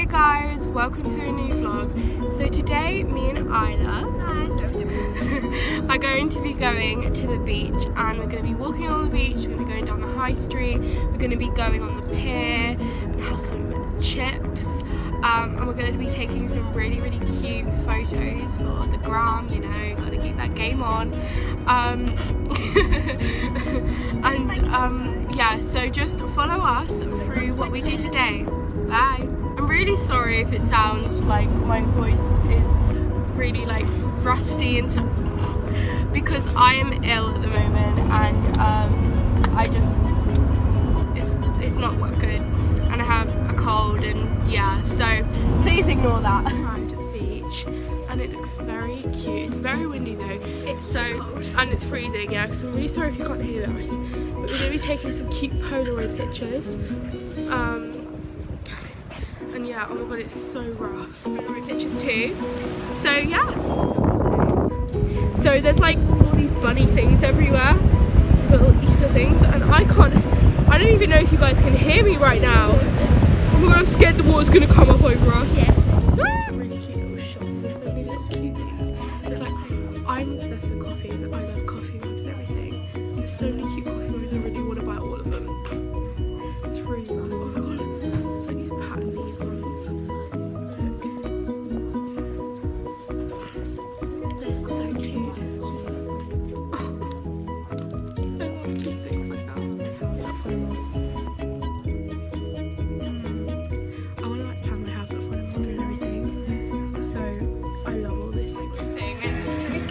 Hey guys, welcome to a new vlog. So today me and Isla are going to be going to the beach, and we're going to be walking on the beach, we're going to be going down the high street, we're going to be going on the pier, and have some chips, and we're going to be taking some really cute photos for the gram, you know, got to keep that game on. Yeah, so just follow us through what we do today. Bye. I'm really sorry if it sounds like my voice is really like rusty and stuff, because I am ill at the moment, and I just it's not good, and I have a cold, and yeah, so please ignore that. I'm at the beach and it looks very cute. It's very windy though. It's so cold. And it's freezing, yeah, because I'm really sorry if you can't hear us. But we're going to be taking some cute Polaroid pictures. And yeah, oh my god, it's so rough. Polaroid pictures too. So yeah. So there's like all these bunny things everywhere, little Easter things, and I don't even know if you guys can hear me right now. Oh my god, I'm scared the water's gonna come up over us. Yeah. Really cute little shop. There's so many little cute things. There's like, I'm obsessed with coffee, and I love coffee mugs and everything. There's so many cute coffee mugs, I really want to buy all of them. It's really nice. Oh my god, it's like these patterned ones. Look. They're so cute. Oh. I love cute things like that. How's that fun? I want to like plan my house up for and everything. So I love all this thing, and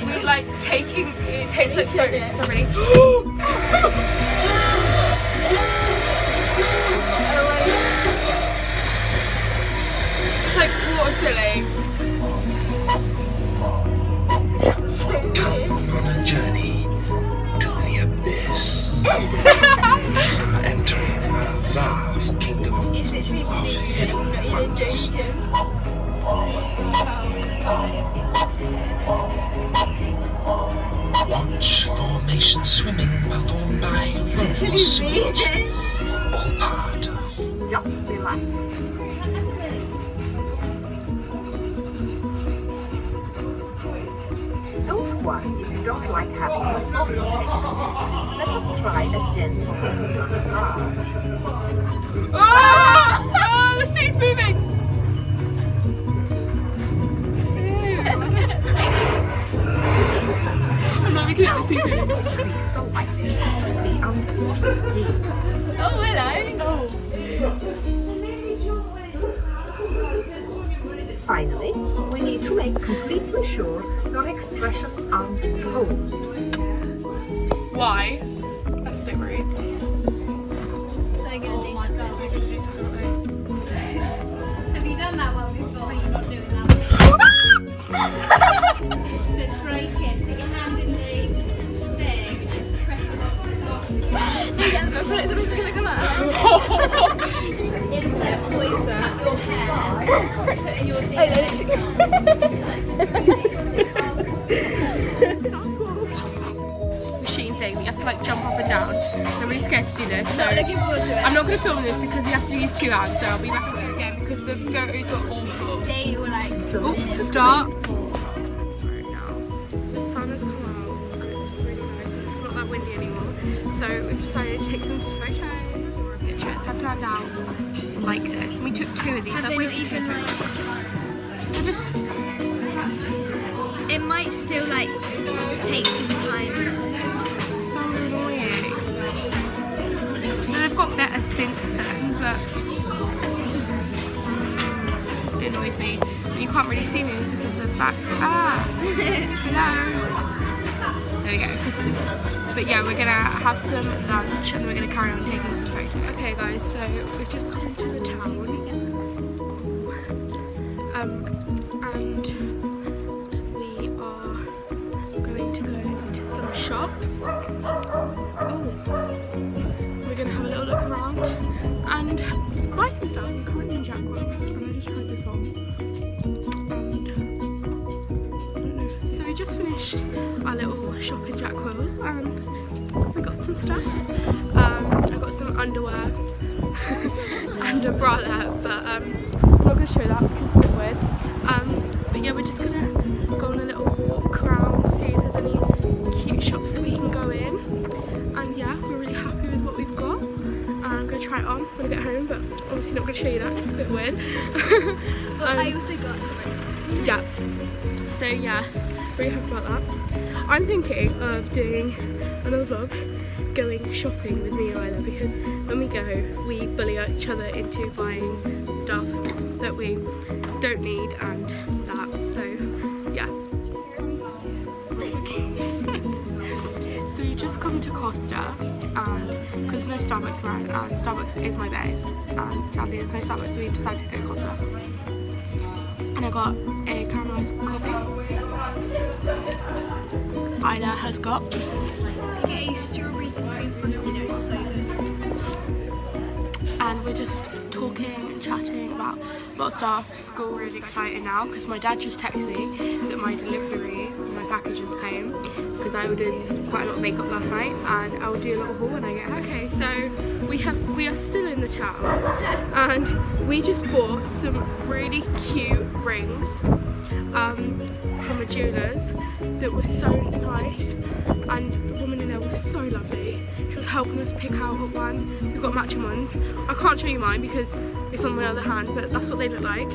we're like taking, it takes like photos of somebody. It's like water silly. Come on a journey to the abyss. Entering a vast kingdom It's literally of me, hidden not even wonders. joking. Watch formation swimming performed by roll switch. All part of Just relax. Don't worry if you don't like having your photo taken. Let us try a gentle massage. Oh, the seat's moving. I'm not looking at the seat moving. Increase the lighting to see under your skin. Oh, hello. Finally, we need to make completely sure your expressions aren't closed. Why? That's a bit rude. So they're going to do something. We're gonna do something like Have you done that one before? You're not doing that one. So it's breaking. Put your hand in the thing and press the button. Yeah, but it's going to come out. Insert always cut your hair. Put in your DNA. machine thing. You have to like jump up and down. I'm really scared to do this, so Looking forward to it. I'm not going to film this because we have to use 2 hands. So I'll be back again because the photos were awful. They were like, Oh, start. Right now, the sun has come out and it's really nice and it's not that windy anymore. So we've decided to take some photos or pictures. Have turned out like this. And we took 2 of these. have I've they wasted 2 even photos. They're just it might still like take some time. so annoying. And they've got better since then, but it's just, it annoys me. You can't really see me because of the back. Ah! Hello! There we go. But yeah, we're gonna have some lunch and we're gonna carry on taking some photos. Okay guys, so we've just come into the town. And we are going to go into some shops. Oh, we're gonna have a little look around and buy some stuff. I'm currently in Jack Welch and I just tried this on. And so we just finished our little shop in Jack Welch and we got some stuff. I got some underwear and a bralette, but I'm not going to show that because it's a bit weird. But yeah, we're just gonna go on a little walk around, see if there's any cute shops that we can go in. And yeah, we're really happy with what we've got. I'm gonna try it on when I get home, but obviously not gonna show you that, it's a bit weird. But I also got something. Yeah. So yeah, really happy about that. I'm thinking of doing another vlog going shopping with me and Isla, because when we go, we bully each other into buying stuff that we don't need and that. So yeah. So we just come to Costa, and because there's no Starbucks around, and Starbucks is my bae, and sadly there's no Starbucks, so we decided to go to Costa. And I got a caramelised coffee. Isla has got I get a strawberry cream frosty though, it's so good. And we're just talking and chatting about a lot of stuff. School, really excited now because my dad just texted me that my delivery, my packages came, because I ordered quite a lot of makeup last night, and I will do a little haul when I get home. Okay, so we are still in the town, and we just bought some really cute rings from a jeweller's that was so nice, and the woman in there was so lovely. She was helping us pick out one. We've got matching ones. I can't show you mine because it's on my other hand, but that's what they look like.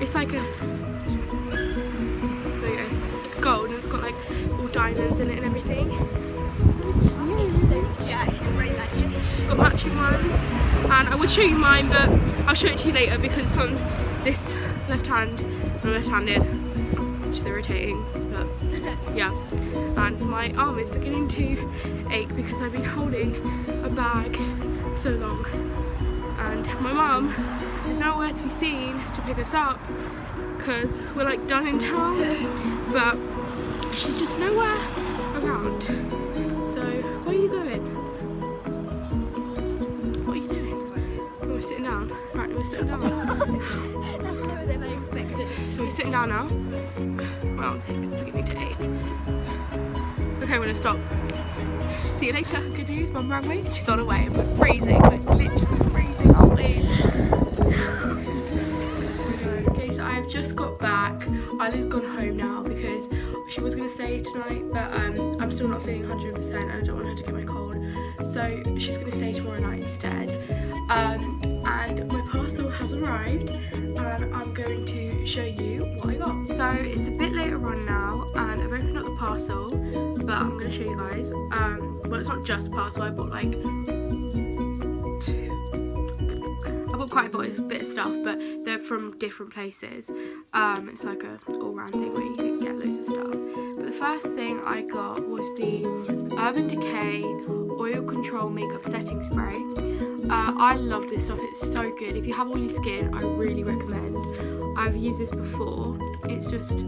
It's like a, there you go. It's gold and it's got like all diamonds in it and everything. Yeah, I should really like it. Got matching ones, and I would show you mine, but I'll show it to you later because it's on this left hand. I'm left-handed, which is irritating, but yeah. And my arm is beginning to ache because I've been holding a bag so long, and my mum is nowhere to be seen to pick us up because we're like done in town, but she's just nowhere around. So where are you going? What are you doing? Oh, we're sitting down. Right, we're sitting down. That's lower than I expected. So we're sitting down now. My arm's beginning to ache. Okay, we're gonna stop. See you later. Some good news. Mum rang me. She's on her way. We're freezing. We're literally freezing, aren't we? Okay, so I've just got back. Isla's gone home now because she was gonna stay tonight, but I'm still not feeling 100%, and I don't want her to get my cold. So she's gonna stay tomorrow night instead. And my parcel has arrived, and I'm going to show you what I got. So it's a bit later on now, and I've opened up the parcel, but I'm going to show you guys. Well, it's not just parcel, I bought like quite a bit of stuff, but they're from different places. It's like a all-round thing where you can get loads of stuff. But the first thing I got was the Urban Decay Oil Control Makeup Setting Spray. I love this stuff, it's so good. If you have oily skin, I really recommend. I've used this before, it's just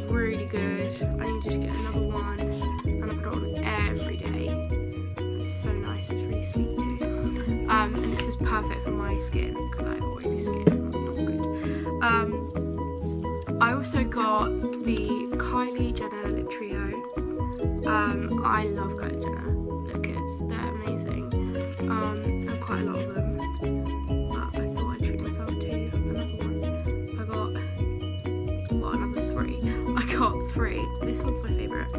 really good. I needed to get another one, and I put it on every day. It's so nice, it's really sleek too. And it's just perfect for my skin, because I have oily skin, that's not good. I also got the Kylie Jenner Lip Trio. I love Kylie Jenner lip kits, they're amazing. Quite a lot of them, but I thought I'd treat myself to another one. I got another three. I got three. This one's my favourite.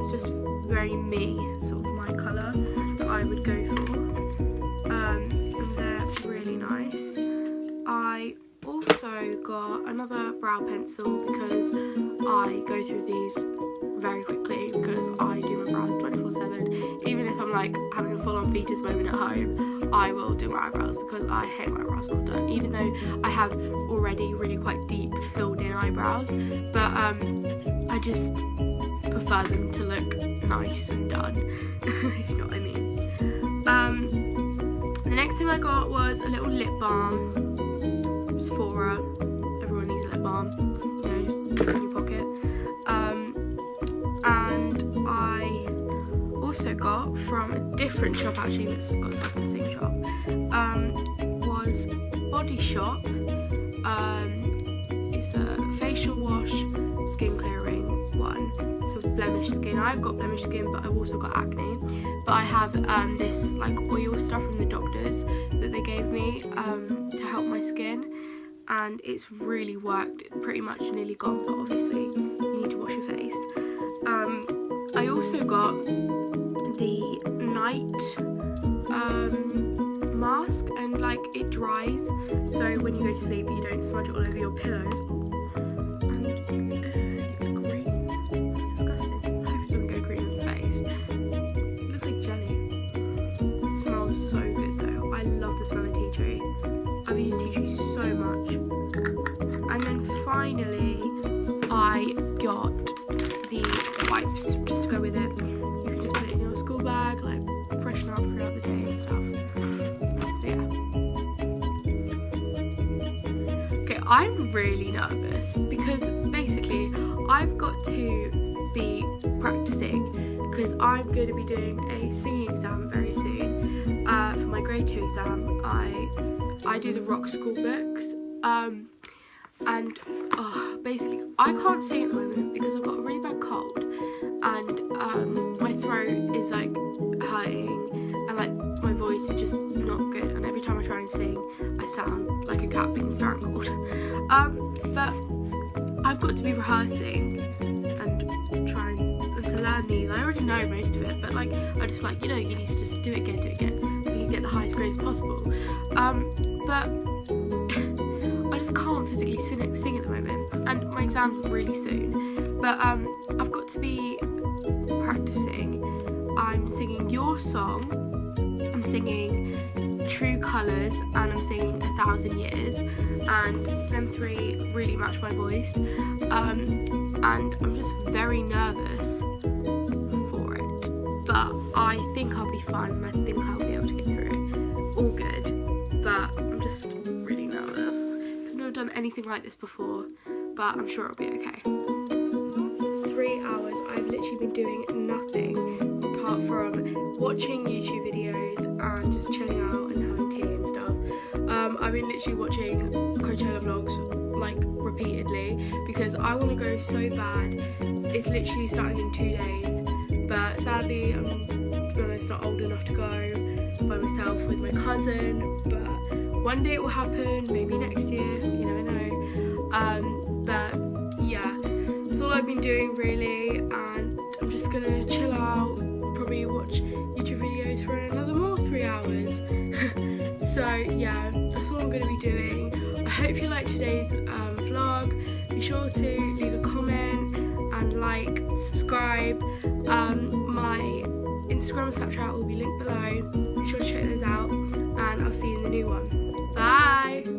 It's just very me, sort of my colour that I would go for. And they're really nice. I also got another brow pencil because I go through these very quickly because I do my brows 24/7. Even if I'm like having a full-on fetus moment at home, I will do my eyebrows because I hate my eyebrows not done, even though I have already really quite deep filled in eyebrows, but I just prefer them to look nice and done, if you know what I mean. The next thing I got was a little lip balm. It's Sephora, everyone needs a lip balm, you know, just put it in your pocket. And I also got from a different shop actually, but it's got stuff in the same shop, was Body Shop. It's the facial wash skin clearing one for blemish skin. I've got blemish skin, but I've also got acne. But I have this like oil stuff from the doctors that they gave me to help my skin, and it's really worked. It's pretty much nearly gone, but obviously you need to wash your face. I also got the night mask, and like it dries, so when you go to sleep you don't smudge it all over your pillows. And it's green. It's disgusting. I hope it doesn't go green on your face. It looks like jelly. It smells so good though. I love the smell of tea tree. I've used tea tree so much. And then finally I got the wipes just to go with it. You can just put it in your school bag, like freshen up throughout the day and stuff. So yeah. Okay, I'm really nervous because basically I've got to be practicing because I'm going to be doing a singing exam very soon. For my grade 2 exam, I do the rock school books. And basically I can't sing at the moment because I've got a really bad cold, and my throat is like hurting, and like my voice is just not good, and every time I try and sing I sound like a cat being strangled. But I've got to be rehearsing and trying to learn these. I already know most of it, but like I just like, you know, you need to just do it again so you can get the highest grades possible. But I just can't physically sing at the moment, and my exam's really soon. But I've got to be practicing. I'm singing Your Song, I'm singing True Colours, and I'm singing 1,000 Years, and them three really match my voice. And I'm just very nervous for it, but I think I'll be fine, and I think I'll be able to get through it. All good, but I'm just really nervous. I've never done anything like this before, but I'm sure it'll be okay. The last 3 hours I've literally been doing nothing apart from watching YouTube videos and just chilling out and having tea and stuff. I've been literally watching Coachella vlogs like repeatedly because I want to go so bad. It's literally starting in 2 days, but sadly I'm not old enough to go by myself with my cousin, but one day it will happen, maybe next year, you never know. But yeah, that's all I've been doing really, and I'm just gonna chill out, probably watch YouTube videos for another more 3 hours. So yeah, that's all I'm gonna be doing. I hope you liked today's vlog. Be sure to leave a comment and like, subscribe. My Instagram and Snapchat will be linked below. Be sure to check those out, and I'll see you in the new one. Bye!